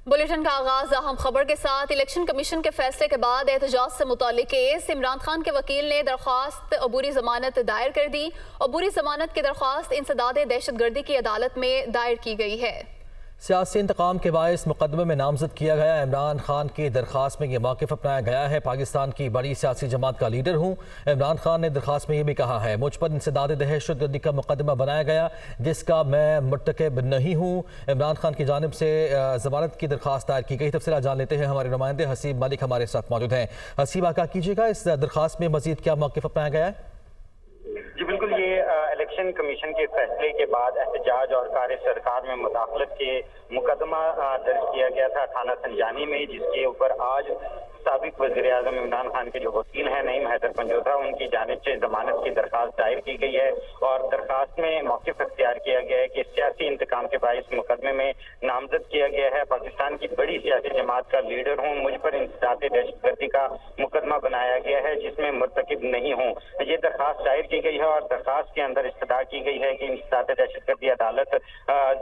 Bulletin का आगाज अहम खबर के साथ। इलेक्शन कमीशन के फैसले के बाद एहतजाज से मुताल्लिक केस। इमरान खान के वकील ने दरख्वास्त अबूरी जमानत दायर कर दी। अबूरी जमानत की दरख्वास्त इंसदाद दहशतगर्दी की अदालत में दायर की गई है। सियासी इंतकाम के बायस मुकदमे में नामजद किया गया इमरान खान की दरख्वास्त में यह मौक़िफ़ अपनाया गया है। पाकिस्तान की बड़ी सियासी जमात का लीडर हूँ। इमरान खान ने दरख्वास्त में यह भी कहा है, मुझ पर इंसदाद दहशतगर्दी का मुकदमा बनाया गया जिसका मैं मुर्तकब नहीं हूँ। इमरान खान की जानिब से जमानत की दरख्वास्त दायर की गई। तफसीलात जान लेते हैं, हमारे नुमाइंदे हसीब मलिक हमारे साथ मौजूद हैं। हसीब, आगाह कीजिएगा, इस दरख्वास्त में मजीद क्या मौक़िफ़ अपनाया गया है? जी बिल्कुल, ये इलेक्शन कमीशन के फैसले के बाद एहतजाज और कार्य सरकार में मुदाखलत के मुकदमा दर्ज किया गया था थाना संजानी में, जिसके ऊपर आज साबिक वज़ीर-ए-आज़म इमरान खान के जो वकील हैं नईम हैदर पंजोथा, उनकी जानिब से जमानत की दरख्वास्त दायर की गई है। और दरख्वास्त में मौक़िफ़ अख्तियार किया गया है कि सियासी इंतकाम के बायस मुकदमे में नामजद किया गया है। पाकिस्तान की बड़ी सियासी जमात का लीडर हूँ, मुझ पर इंसदाद दहशतगर्दी का मुकदमा बनाया गया है जिसमें मुर्तकिब नहीं हूँ। ये दरख्वास्त दायर की गई है और दरख्वास्त के अंदर इस्तदा की गई है कि इंसदाद दहशतगर्दी अदालत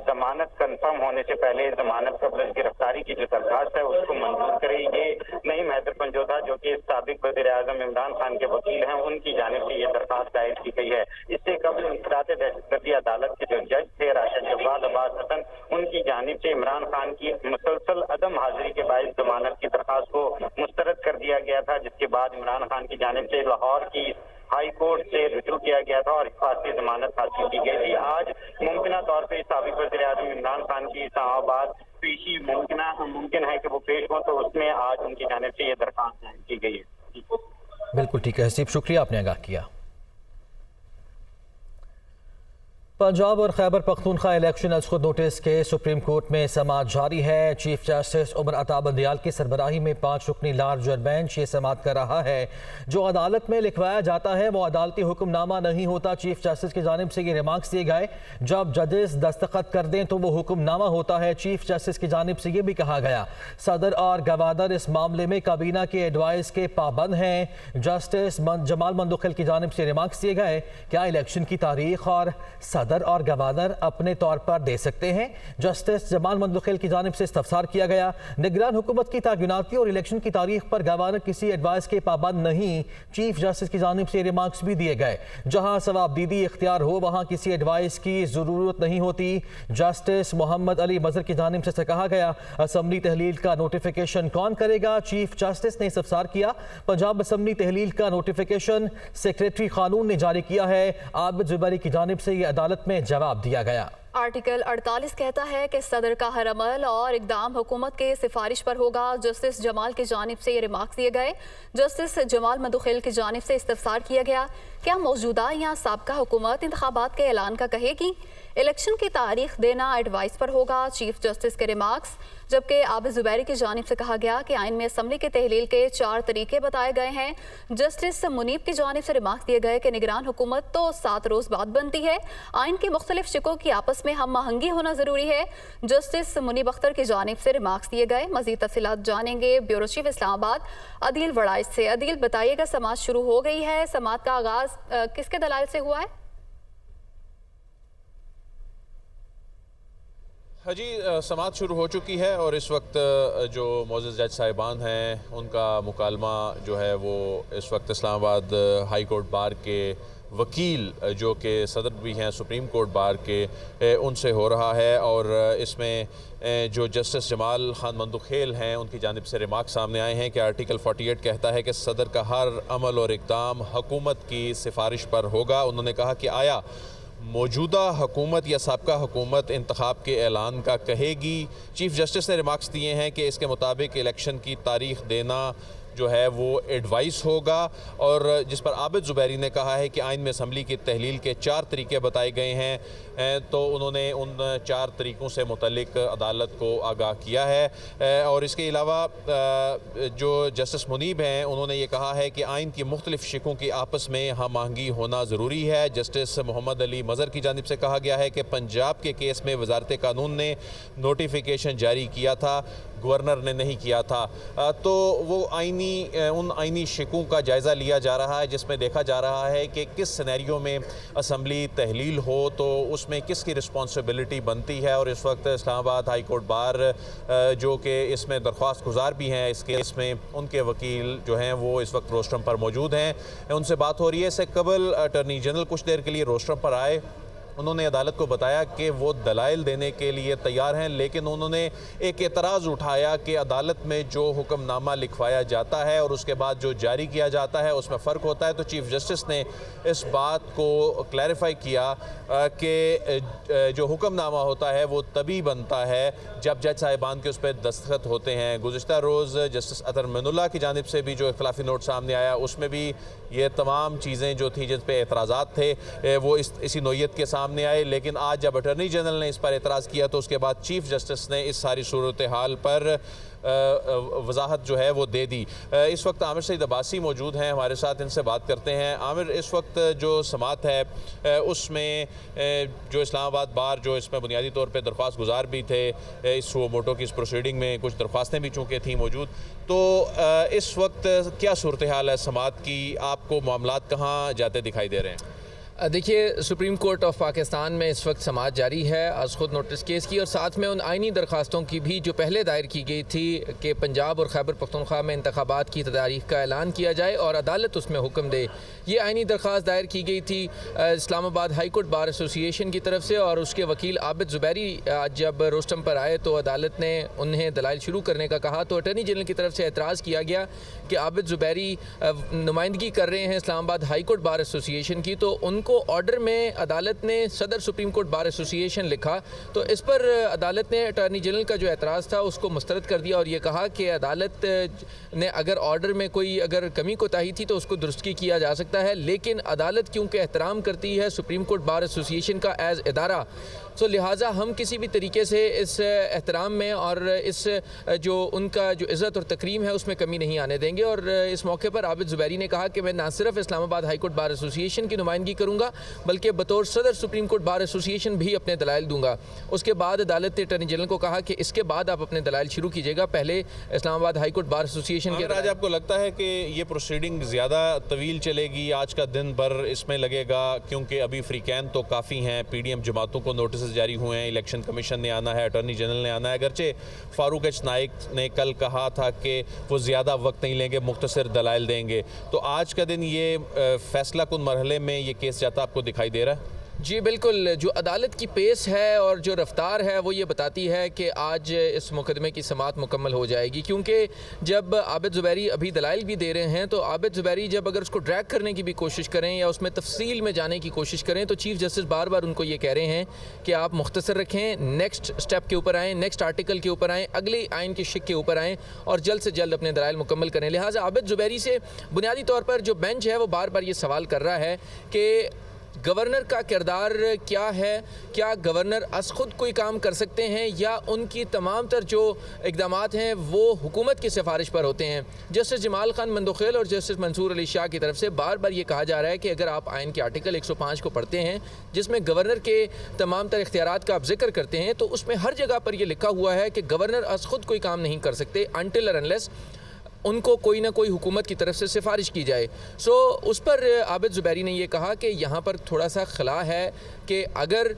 जमानत कन्फर्म होने से पहले जमानत कब्ल गिरफ्तारी की जो दरख्वास्त है उसको मंजूर करे। ये नईम हैदर पंजोथा जो कि साबिक वज़ीर-ए-आज़म इमरान खान के वकील हैं, उनकी जानिब से ये दरख्वास्त दायर की गई है। इससे कबल इंसदाद दहशतगर्दी अदालत के जो जज थे राशिद जवाद अब्बास हसन, उनकी जानिब से इमरान खान की मुसलसल अदम हाजिरी के बायस जमानत की दरख्वास्त को मुस्तरद कर दिया गया था, जिसके बाद इमरान खान की जानिब से लाहौर की हाई कोर्ट से रुजू किया गया था और हिफाजती जमानत हासिल की गई थी। आज मुमकिन तौर पर साबिक वज़ीर-ए-आज़म इमरान खान की इस्लामाबाद पेशी मुमकिन है कि वो पेश हो, तो उसमें आज उनकी जानिब से ये दरख्वास्त दायर की गई है। बिल्कुल ठीक है हसीब, शुक्रिया, आपने आगाह किया। पंजाब और खैबर पख्तूनख्वा इलेक्शन एज खुद नोटिस के सुप्रीम कोर्ट में समाअत जारी है। चीफ जस्टिस उमर अता बंदियाल की सरबराही में 5 रुकनी लार्जर बेंच ये समाअत कर रहा है। जो अदालत में लिखवाया जाता है वो अदालती हुक्मनामा नहीं होता। चीफ जस्टिस की जानिब से ये रिमार्क्स दिए गए। जब जजेस दस्तखत कर दें तो वो हुक्मनामा होता है। चीफ जस्टिस की जानिब से ये भी कहा गया, सदर और गवर्नर इस मामले में काबीना के एडवाइस के पाबंद हैं। जस्टिस जमाल मंदुखिल की जानिब से रिमार्क्स दिए गए, क्या इलेक्शन की तारीख और सदर और गवर्नर अपने तौर पर दे सकते हैं? जस्टिस जमाल मंदुखिल की जानिब से इस्तफसार किया गया, निगरान हुकूमत की तैनाती और इलेक्शन की तारीख पर गवर्नर किसी एडवाइस के पाबंद नहीं। चीफ जस्टिस की जानिब से रिमार्क्स भी दिए गए, जहां सवाबदीदी इख्तियार हो वहां किसी एडवाइस की जरूरत नहीं होती। जस्टिस मोहम्मद अली मजहर की जानिब से कहा गया, असम्बली तहलील का नोटिफिकेशन कौन करेगा? चीफ जस्टिस ने इस्तफसार किया, पंजाब असम्बली तहलील का नोटिफिकेशन सेक्रेटरी कानून ने जारी किया है। आबिद जुबैरी की जानिब से यह अदालत में जवाब दिया गया। आर्टिकल 48 कहता है कि सदर का हर अमल और इकदाम हुकूमत के सिफारिश पर होगा। जस्टिस जमाल की जानिब से ये रिमार्क्स दिए गए। जस्टिस जमाल मंदुखिल की जानिब से इस्तफसार किया गया, क्या मौजूदा या साबका हुकूमत इंतखाबात के ऐलान का कहेगी? इलेक्शन की तारीख देना एडवाइस पर होगा। चीफ जस्टिस के रिमार्क्स। जबकि आबिद जुबैरी की जानिब से कहा गया कि आइन में असम्बली के तहलील के 4 तरीके बताए गए हैं। जस्टिस मुनीब की जानिब से रिमार्क्स दिए गए कि निगरान हुकूमत तो 7 रोज बाद बनती है, आइन के मुख्तलिफ शिकों की आपस में हम आहंगी होना जरूरी है। जस्टिस मुनीब अख्तर की जानिब से रिमार्क्स दिए गए। मजीद तफसीलात जानेंगे ब्यूरो चीफ इस्लामाबाद अदील वड़ाइश से। अदील, बताइएगा, समाअत शुरू हो गई है, समाअत का आगाज किसके दलाइल से हुआ है? हाँ जी, समाअत शुरू हो चुकी है और इस वक्त जो मोअज़्ज़ज़ जज साहिबान हैं उनका मुकालमा जो है वो इस वक्त इस्लामाबाद हाई कोर्ट बार के वकील जो कि सदर भी हैं सुप्रीम कोर्ट बार के, उनसे हो रहा है। और इसमें जो जस्टिस जमाल खान मंदुखेल हैं उनकी जानिब से रिमार्क सामने आए हैं कि आर्टिकल 48 कहता है कि सदर का हर अमल और इक़दाम हुकूमत की सिफारिश पर होगा। उन्होंने कहा कि आया मौजूदा हुकूमत या साबका हुकूमत इंतखाब के ऐलान का कहेगी? चीफ जस्टिस ने रिमार्क्स दिए हैं कि इसके मुताबिक इलेक्शन की तारीख देना जो है वो एडवाइस होगा। और जिस पर आबिद जुबैरी ने कहा है कि आइन में असम्बली की तहलील के 4 तरीके बताए गए हैं, तो उन्होंने उन 4 तरीक़ों से मुतल्लिक अदालत को आगाह किया है। और इसके अलावा जो जस्टिस मुनीब हैं उन्होंने ये कहा है कि आइन की मुख्तलिफ शिकों की आपस में हम आहंगी होना ज़रूरी है। जस्टिस मोहम्मद अली मजहर की जानिब से कहा गया है कि पंजाब के केस में वजारत कानून ने नोटिफिकेशन जारी किया था गवर्नर ने नहीं किया था। तो वो उन आइनी शिकों का जायज़ा लिया जा रहा है, जिसमें देखा जा रहा है कि किस सिनेरियो में असम्बली तहलील हो तो उसमें किसकी रिस्पॉन्सिबिलिटी बनती है। और इस वक्त इस्लामाबाद हाई कोर्ट बार जो कि इसमें दरख्वास्त गुजार भी हैं इस केस में, उनके वकील जो हैं वो इस वक्त रोस्ट्रम पर मौजूद हैं, उनसे बात हो रही है। इससे कबल अटॉर्नी जनरल कुछ देर के लिए रोस्ट्रम पर आए, उन्होंने अदालत को बताया कि वो दलाइल देने के लिए तैयार हैं, लेकिन उन्होंने एक एतराज़ उठाया कि अदालत में जो हुक्मनामा लिखवाया जाता है और उसके बाद जो जारी किया जाता है उसमें फ़र्क होता है। तो चीफ़ जस्टिस ने इस बात को क्लैरिफाई किया कि जो हुक्मनामा होता है वो तभी बनता है जब जज साहिबान के उस पर दस्तखत होते हैं। गुज़िश्ता रोज़ जस्टिस अतर मिनुल्लाह की जानिब से भी जो इख्तिलाफी नोट सामने आया उसमें भी ये तमाम चीज़ें जो थी जिन पर एतराज़ात थे वो इसी नोयत के सामने आए। लेकिन आज जब अटॉर्नी जनरल ने इस पर एतराज़ किया तो उसके बाद चीफ जस्टिस ने इस सारी सूरत हाल पर वजाहत जो है वो दे दी। इस वक्त आमिर सईद अब्बासी मौजूद हैं हमारे साथ, इनसे बात करते हैं। आमिर, इस वक्त जो समात है उसमें जो इस्लामाबाद बार जो इसमें बुनियादी तौर पे दरख्वास्त गुजार भी थे इस मोटो की इस प्रोसीडिंग में, कुछ दरख्वास्तें भी चूँकि थी मौजूद, तो इस वक्त क्या सूरत हाल है समात की? आपको मामलात कहाँ जाते दिखाई दे रहे हैं? देखिए, सुप्रीम कोर्ट ऑफ पाकिस्तान में इस वक्त समाअत जारी है आज खुद नोटिस केस की, और साथ में उन आइनी दरख्वास्तों की भी जो पहले दायर की गई थी कि पंजाब और खैबर पख्तूनख्वा में इंतखाबात की तारीख का ऐलान किया जाए और अदालत उसमें हुक्म दे। ये आइनी दरख्वास्त दायर की गई थी Islamabad high court bar association की तरफ से, और उसके वकील आबिद ज़ुबैरी जब रोस्टम पर आए तो अदालत ने उन्हें दलाइल शुरू करने का कहा, तो अटॉर्नी जनरल की तरफ से एतराज़ किया गया कि आबिद ज़ुबैरी नुमाइंदगी कर रहे हैं Islamabad high court bar association की, तो उनको ऑर्डर में अदालत ने सदर सुप्रीम कोर्ट बार एसोसिएशन लिखा। तो इस पर अदालत ने अटॉर्नी जनरल का जो एतराज़ था उसको मुस्तरद कर दिया और ये कहा कि अदालत ने अगर ऑर्डर में कोई अगर कमी कोताही थी तो उसको दुरुस्त किया जा सकता है, लेकिन अदालत क्योंकि एहतराम करती है सुप्रीम कोर्ट बार एसोसिएशन का एज़ इदारा, तो लिहाजा हम किसी भी तरीके से इस एहतराम में और इस जो उनका जो इज़्ज़त और तकरीम है उसमें कमी नहीं आने देंगे। और इस मौके पर आबिद ज़ुबैरी ने कहा कि मैं ना सिर्फ Islamabad high court bar association की नुमाइंदगी करूँगा बल्कि बतौर सदर सुप्रीम कोर्ट बार एसोसिएशन भी अपने दलाइल दूंगा। उसके बाद अदालत ने अटॉर्नी जनरल को कहा कि इसके बाद आप अपने दलाइल शुरू कीजिएगा, पहले Islamabad high court bar association के। आज आपको लगता है कि ये प्रोसीडिंग ज़्यादा तवील चलेगी, आज का दिन भर इसमें लगेगा, क्योंकि अभी फ्रीकैन तो काफ़ी हैं, PDM जमातों को नोटिस जारी हुए हैं, इलेक्शन कमीशन ने आना है, अटॉर्नी जनरल ने आना है। अगरचे फारूक एच नाइक ने कल कहा था कि वो ज़्यादा वक्त नहीं लेंगे, मुख्तसर दलाइल देंगे, तो आज का दिन ये फैसला कुन मरहले में ये केस जाता आपको दिखाई दे रहा है? जी बिल्कुल, जो अदालत की पेस है और जो रफ्तार है वो ये बताती है कि आज इस मुकदमे की समाअत मुकम्मल हो जाएगी, क्योंकि जब आबिद ज़ुबैरी अभी दलाइल भी दे रहे हैं तो आबिद ज़ुबैरी जब अगर उसको ड्रैग करने की भी कोशिश करें या उसमें तफसील में जाने की कोशिश करें तो चीफ़ जस्टिस बार बार उनको ये कह रहे हैं कि आप मुख्तसर रखें, नेक्स्ट स्टेप के ऊपर आएँ, नेक्स्ट आर्टिकल के ऊपर आएँ, अगले आइन के शिक के ऊपर आएँ और जल्द से जल्द अपने दलाइल मुकम्मल करें। लिहाजा आबिद ज़ुबैरी से बुनियादी तौर पर जो बेंच है वो बार बार ये सवाल कर रहा है कि गवर्नर का किरदार क्या है, क्या गवर्नर अस खुद कोई काम कर सकते हैं या उनकी तमाम तर जो इक़दामात हैं वो हुकूमत की सिफारिश पर होते हैं। जस्टिस जमाल खान मंदोखेल और जस्टिस मंसूर अली शाह की तरफ से बार बार ये कहा जा रहा है कि अगर आप आइन के आर्टिकल 105 को पढ़ते हैं जिसमें गवर्नर के तमाम तर इख्तियारात का आप जिक्र करते हैं तो उसमें हर जगह पर यह लिखा हुआ है कि गवर्नर अस खुद कोई काम नहीं कर सकते अनटिल और अनलेस उनको कोई ना कोई हुकूमत की तरफ से सिफारिश की जाए। सो उस पर आबिद ज़ुबैरी ने यह कहा कि यहाँ पर थोड़ा सा खला है कि अगर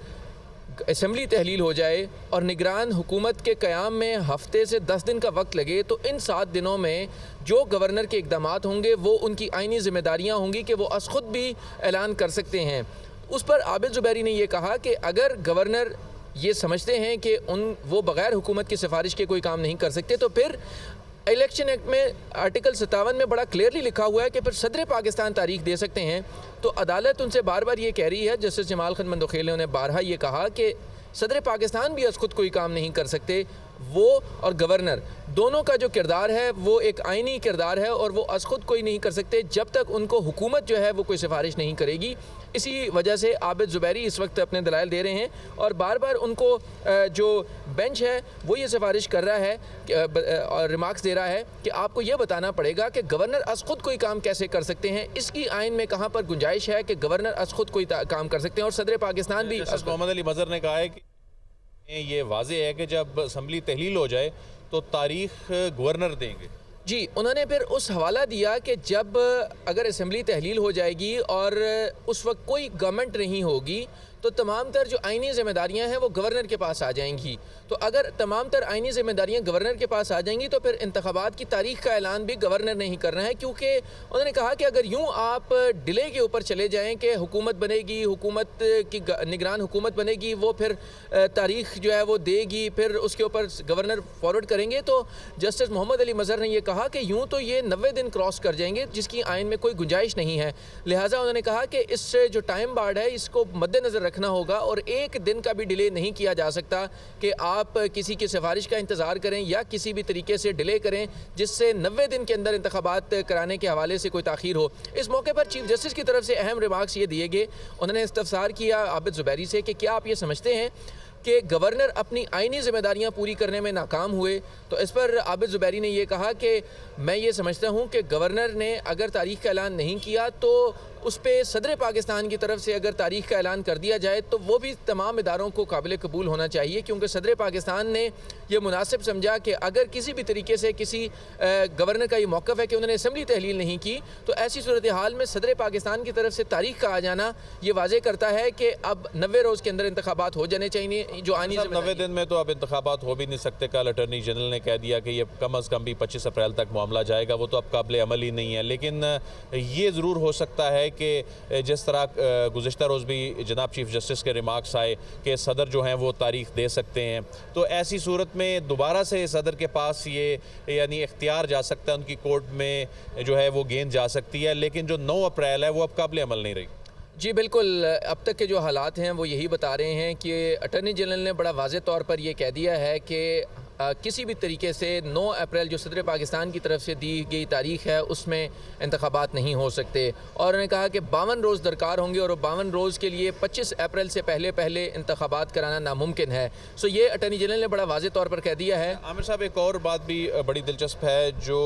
असम्बली तहलील हो जाए और निगरान हुकूमत के क़याम में हफ्ते से 10 दिन का वक्त लगे तो इन 7 दिनों में जो गवर्नर के इक़दामात होंगे वो उनकी आइनी ज़िम्मेदारियाँ होंगी कि वो अस खुद भी ऐलान कर सकते हैं। उस पर आबिद ज़ुबैरी ने यह कहा कि अगर गवर्नर ये समझते हैं कि वो बग़ैर हुकूमत की सिफारिश के कोई काम नहीं कर सकते तो फिर इलेक्शन एक्ट में आर्टिकल 57 में बड़ा क्लियरली लिखा हुआ है कि फिर सदर पाकिस्तान तारीख दे सकते हैं। तो अदालत उनसे बार बार ये कह रही है, जस्टिस जमाल खान मंदोखेल ने उन्हें बारहा ये कहा कि सदर पाकिस्तान भी खुद कोई काम नहीं कर सकते, वो और गवर्नर दोनों का जो किरदार है वो एक आइनी किरदार है और वो अस खुद कोई नहीं कर सकते जब तक उनको हुकूमत जो है वो कोई सिफारिश नहीं करेगी। इसी वजह से आबिद ज़ुबैरी इस वक्त अपने दलाइल दे रहे हैं और बार बार उनको जो बेंच है वो ये सिफारिश कर रहा है और रिमार्क्स दे रहा है कि आपको ये बताना पड़ेगा कि गवर्नर अस खुद कोई काम कैसे कर सकते हैं, इसकी आइन में कहाँ पर गुंजाइश है कि गवर्नर अस खुद कोई काम कर सकते हैं। और सदर पाकिस्तान भी मोहम्मद अली मज़हर ने कहा है कि ये वाज़ेह है कि जब असम्बली तहलील हो जाए तो तारीख गवर्नर देंगे। जी, उन्होंने फिर उस हवाला दिया कि जब अगर असम्बली तहलील हो जाएगी और उस वक्त कोई गवर्नमेंट नहीं होगी तो तमाम तर जो आइनी ज़िम्मेदारियाँ हैं वो गवर्नर के पास आ जाएंगी। तो अगर तमाम तर आइनी ज़िम्मेदारियाँ गवर्नर के पास आ जाएंगी तो फिर इंतखाबात की तारीख का ऐलान भी गवर्नर ने ही करना है, क्योंकि उन्होंने कहा कि अगर यूँ आप डिले के ऊपर चले जाएँ कि हुकूमत बनेगी, हुकूमत की निगरान हुकूमत बनेगी, वो फिर तारीख जो है वो देगी, फिर उसके ऊपर गवर्नर फॉरवर्ड करेंगे, तो जस्टिस मोहम्मद अली मज़हर ने यह कहा कि यूँ तो ये 90 दिन क्रॉस कर जाएंगे जिसकी आइन में कोई गुंजाइश नहीं है। लिहाजा उन्होंने कहा कि इससे जो टाइम बार्ड है इसको मद्देनज़र रखना होगा और एक दिन का भी डिले नहीं किया जा सकता कि आप किसी की सिफारिश का इंतज़ार करें या किसी भी तरीके से डिले करें जिससे 90 दिन के अंदर इंतखाबात कराने के हवाले से कोई ताख़ीर हो। इस मौके पर चीफ जस्टिस की तरफ से अहम रिमार्क्स ये दिए गए। उन्होंने इस्तफसार किया आबिद ज़ुबैरी से कि क्या आप ये समझते हैं कि गवर्नर अपनी आइनी ज़िम्मेदारियां पूरी करने में नाकाम हुए। तो इस पर आबिद ज़ुबैरी ने यह कहा कि मैं ये समझता हूं कि गवर्नर ने अगर तारीख का ऐलान नहीं किया तो उस पर सदर पाकिस्तान की तरफ से अगर तारीख का ऐलान कर दिया जाए तो वो भी तमाम इदारों को काबिल कबूल होना चाहिए, क्योंकि सदर पाकिस्तान ने यह मुनासिब समझा कि अगर किसी भी तरीके से किसी गवर्नर का ये मौक़िफ़ है कि उन्होंने असम्बली तहलील नहीं की तो ऐसी सूरत हाल में सदर पाकिस्तान की तरफ से तारीख का आ जाना ये वाज़े करता है कि अब 90 रोज़ के अंदर इंतखाबात हो जाने चाहिए। जो आनी 90 दिन में तो अब इंतखाबात हो भी नहीं सकते। कल अटर्नी जनरल ने कह दिया कि ये कम अज़ कम भी 25 अप्रैल तक मामला जाएगा, वो तो अब काबिल अमल ही नहीं है। लेकिन ये ज़रूर हो सकता है कि जिस तरह गुज़िश्ता रोज़ भी जनाब चीफ जस्टिस के रिमार्क्स आए कि सदर जो हैं वो तारीख दे सकते हैं, तो ऐसी सूरत में दोबारा से सदर के पास ये यानी इख्तियार जा सकता है, उनकी कोर्ट में जो है वो गेंद जा सकती है। लेकिन जो 9 अप्रैल है वो अब काबिल अमल नहीं रही। जी बिल्कुल, अब तक के जो हालात हैं वो यही बता रहे हैं कि अटर्नी जनरल ने बड़ा वाज़े तौर पर यह कह दिया है कि किसी भी तरीके से 9 अप्रैल जो सदर पाकिस्तान की तरफ से दी गई तारीख है उसमें इंतखाबात नहीं हो सकते, और उन्होंने कहा कि 52 रोज़ दरकार होंगे और 52 रोज़ के लिए 25 अप्रैल से पहले पहले इंतखाबात कराना नामुमकिन है। सो ये अटर्नी जनरल ने बड़ा वाज़े तौर पर कह दिया है। आमिर साहब, एक और बात भी बड़ी दिलचस्प है जो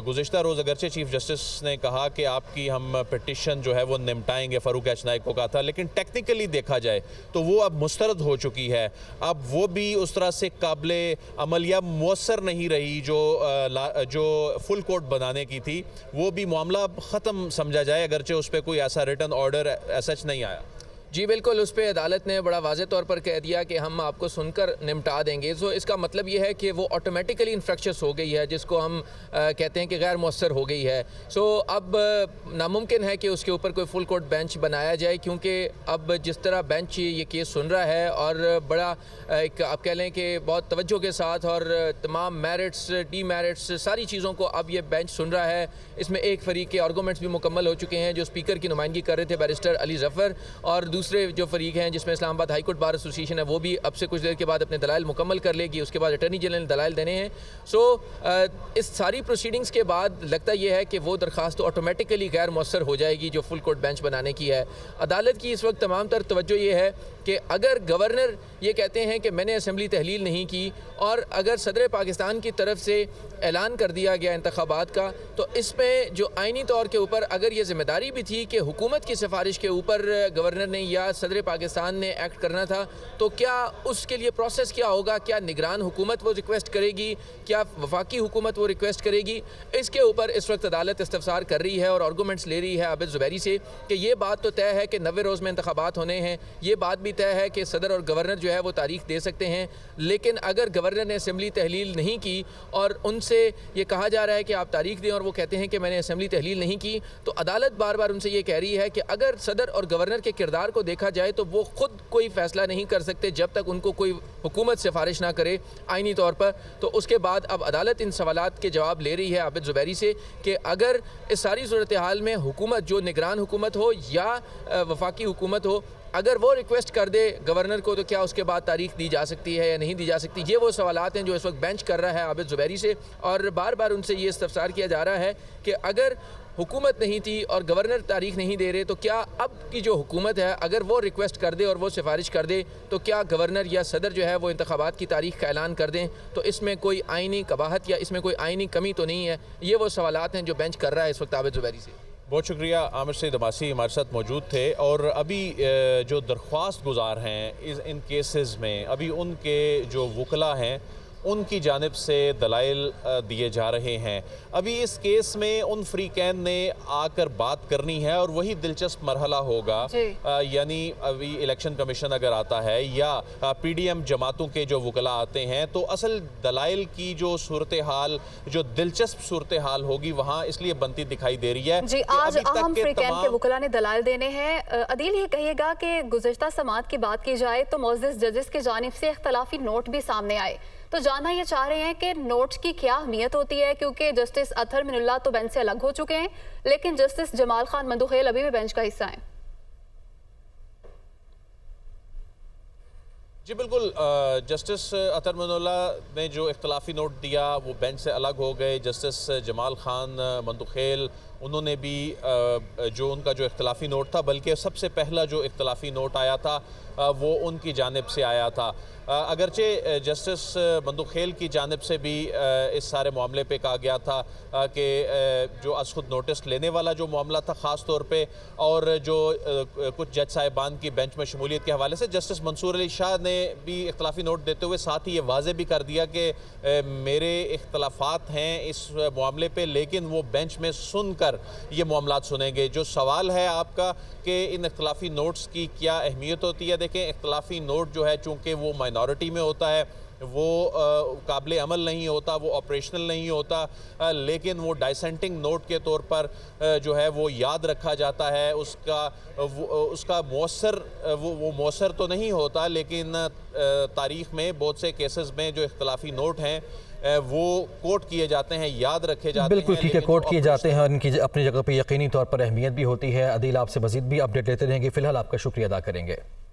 गुज़िश्ता रोज़ अगरचे चीफ जस्टिस ने कहा कि आपकी हम पिटिशन जो है वो निपटाएंगे, फ़ारूक एच नाइक को कहा था, लेकिन टेक्निकली देखा जाए तो वो अब मुस्तरद हो चुकी है। अब वो भी उस तरह से काबिल अमल या मुअस्सर नहीं रही जो फुल कोर्ट बनाने की थी, वो भी मामला ख़त्म समझा जाए, अगरचे उस पर कोई ऐसा रिटन ऑर्डर सच नहीं आया। जी बिल्कुल, उस पर अदालत ने बड़ा वाज़े तौर पर कह दिया कि हम आपको सुनकर निपटा देंगे। सो इसका मतलब ये है कि वो ऑटोमेटिकली इन्फ्रेक्शस हो गई है, जिसको हम कहते हैं कि गैर मुअस्सर हो गई है। सो अब नामुमकिन है कि उसके ऊपर कोई फुल कोर्ट बेंच बनाया जाए, क्योंकि अब जिस तरह बेंच ये केस सुन रहा है और बड़ा एक आप कह लें कि बहुत तवज्जो के साथ और तमाम मेरिट्स डीमेरिट्स सारी चीज़ों को अब ये बेंच सुन रहा है। इसमें एक फ़रीक के आर्गूमेंट्स भी मुकम्मल हो चुके हैं जो स्पीकर की नुमाइंदगी कर रहे थे बैरिस्टर अली ज़फ़र, और दूसरे जो फरीक हैं जिसमें Islamabad high court bar association है वो भी अब से कुछ देर के बाद अपने दलाइल मुकम्मल कर लेगी। उसके बाद अटर्नी जनरल ने दलाइल देने हैं। सो इस सारी प्रोसीडिंग्स के बाद लगता यह है कि वो दरख्वास्त तो ऑटोमेटिकली गैर मुअस्सर हो जाएगी जो फुल कोर्ट बेंच बनाने की है। अदालत की इस वक्त तमाम तर तवज्जो ये है कि अगर गवर्नर ये कहते हैं कि मैंने असम्बली तहलील नहीं की और अगर सदर पाकिस्तान की तरफ से ऐलान कर दिया गया इंतखाबात का, तो इसमें जो आइनी तौर के ऊपर अगर ये ज़िम्मेदारी भी थी कि हुकूमत की सिफारिश के ऊपर गवर्नर ने या सदर पाकिस्तान ने एक्ट करना था, तो क्या उसके लिए प्रोसेस क्या होगा? क्या निगरान हुकूमत वो रिक्वेस्ट करेगी, क्या वफाकी हुकूमत वो रिक्वेस्ट करेगी? इसके ऊपर इस वक्त अदालत इस्तफसार कर रही है और आर्गूमेंट्स ले रही है आबिद ज़ुबैरी से कि ये बात तो तय है कि 90 रोज़ में इंतखाबात होने हैं, ये बात भी तय है कि सदर और गवर्नर जो है वो तारीख दे सकते हैं, लेकिन अगर गवर्नर ने असम्बली तहलील नहीं की और उनसे ये कहा जा रहा है कि आप तारीख दें और वो कहते हैं कि मैंने असम्बली तहलील नहीं की, तो अदालत बार बार उनसे ये कह रही है कि अगर सदर और गवर्नर के किरदार को देखा जाए तो वो खुद कोई फ़ैसला नहीं कर सकते जब तक उनको कोई हुकूमत सिफारिश ना करे आइनी तौर पर। तो उसके बाद अब अदालत इन सवालात के जवाब ले रही है आबिद ज़ुबैरी से कि अगर इस सारी सूरत हाल में हुकूमत जो निगरान हुकूमत हो या वफाकी हुकूमत हो, अगर वो रिक्वेस्ट कर दे गवर्नर को, तो क्या उसके बाद तारीख दी जा सकती है या नहीं दी जा सकती? ये वो सवालात हैं जो इस वक्त बेंच कर रहा है आबिद ज़ुबैरी से, और बार बार उनसे ये इस्तफसार किया जा रहा है कि अगर हुकूमत नहीं थी और गवर्नर तारीख नहीं दे रहे, तो क्या अब की जो हुकूमत है अगर वो रिक्वेस्ट कर दे और वो सिफारिश कर दे, तो क्या गवर्नर या सदर जो है वो इंतखाबात की तारीख का ऐलान कर दें? तो इसमें कोई आइनी कबाहत या इसमें कोई आइनी कमी तो नहीं है? ये वो सवालात हैं जो बेंच कर रहा है इस वक्त आबिद ज़ुबैरी से। बहुत शुक्रिया। आमिर सईद अब्बासी हमारे साथ मौजूद थे, और अभी जो दरख्वास्त गुजार हैं इन केसेस में, अभी उनके जो वकला हैं उनकी जानिब से दलाइल दिए जा रहे हैं। अभी इस केस में उन फ्रीकैन ने आकर बात करनी है और वही दिलचस्प मरहला होगा। यानी अभी इलेक्शन कमीशन अगर आता है या पीडीएम जमातों के जो वकला आते हैं तो असल दलाइल की जो सूरत हाल, जो दिलचस्प सूरत हाल होगी वहाँ इसलिए बनती दिखाई दे रही है। जी, आज अहम फ्रीकैन के वकला ने दलाइल देने हैं। अदील, ये कहिएगा कि गुज़िश्ता समात की बात की जाए तो मुअज़्ज़ज़ जजेस की जानिब से इख्तलाफी नोट भी सामने आए, तो जानना ये चाह रहे हैं कि नोट्स की क्या अहमियत होती है, क्योंकि जस्टिस अतहर मिनुल्लाह तो बेंच से अलग हो चुके हैं लेकिन जस्टिस जमाल खान मंदुखेल अभी भी बेंच का हिस्सा हैं। जी बिल्कुल, जस्टिस अतहर मिनुल्लाह ने जो इख्तलाफी नोट दिया वो बेंच से अलग हो गए। जस्टिस जमाल खान मंदुखेल उन्होंने भी जो उनका जो इख्तलाफी नोट था, बल्कि सबसे पहला जो इख्तलाफी नोट आया था वो उनकी जानिब से आया था। अगरचे जस्टिस मंदुखेल की जानिब से भी इस सारे मामले पे कहा गया था कि जो आज खुद नोटिस लेने वाला जो मामला था ख़ास तौर पे, और जो कुछ जज साहिबान की बेंच में शमूलियत के हवाले से जस्टिस मंसूर अली शाह ने भी इख्तलाफी नोट देते हुए साथ ही ये वाज़े भी कर दिया कि मेरे इख्तलाफात हैं इस मामले पे, लेकिन वो बेंच में सुनकर ये मामलात सुनेंगे। जो सवाल है आपका कि इन इख्तलाफी नोट्स की क्या अहमियत होती है, देखें इख्तलाफी नोट जो है चूँकि वो माइनॉरिटी में होता है, वो काबिल अमल नहीं होता, वो ऑपरेशनल नहीं होता, लेकिन वो डाइसेंटिंग नोट के तौर पर जो है वो याद रखा जाता है। उसका मौसर तो नहीं होता, लेकिन तारीख़ में बहुत से केसेस में जो इख्तलाफी नोट हैं वो कोट किए जाते हैं, याद रखे जाते हैं। बिल्कुल ठीक है, कोट किए जाते हैं, उनकी अपनी जगह पर यकीनी तौर पर अहमियत भी होती है। अदील, आपसे मज़ीद भी अपडेट लेते रहेंगे। फ़िलहाल आपका शुक्रिया अदा करेंगे।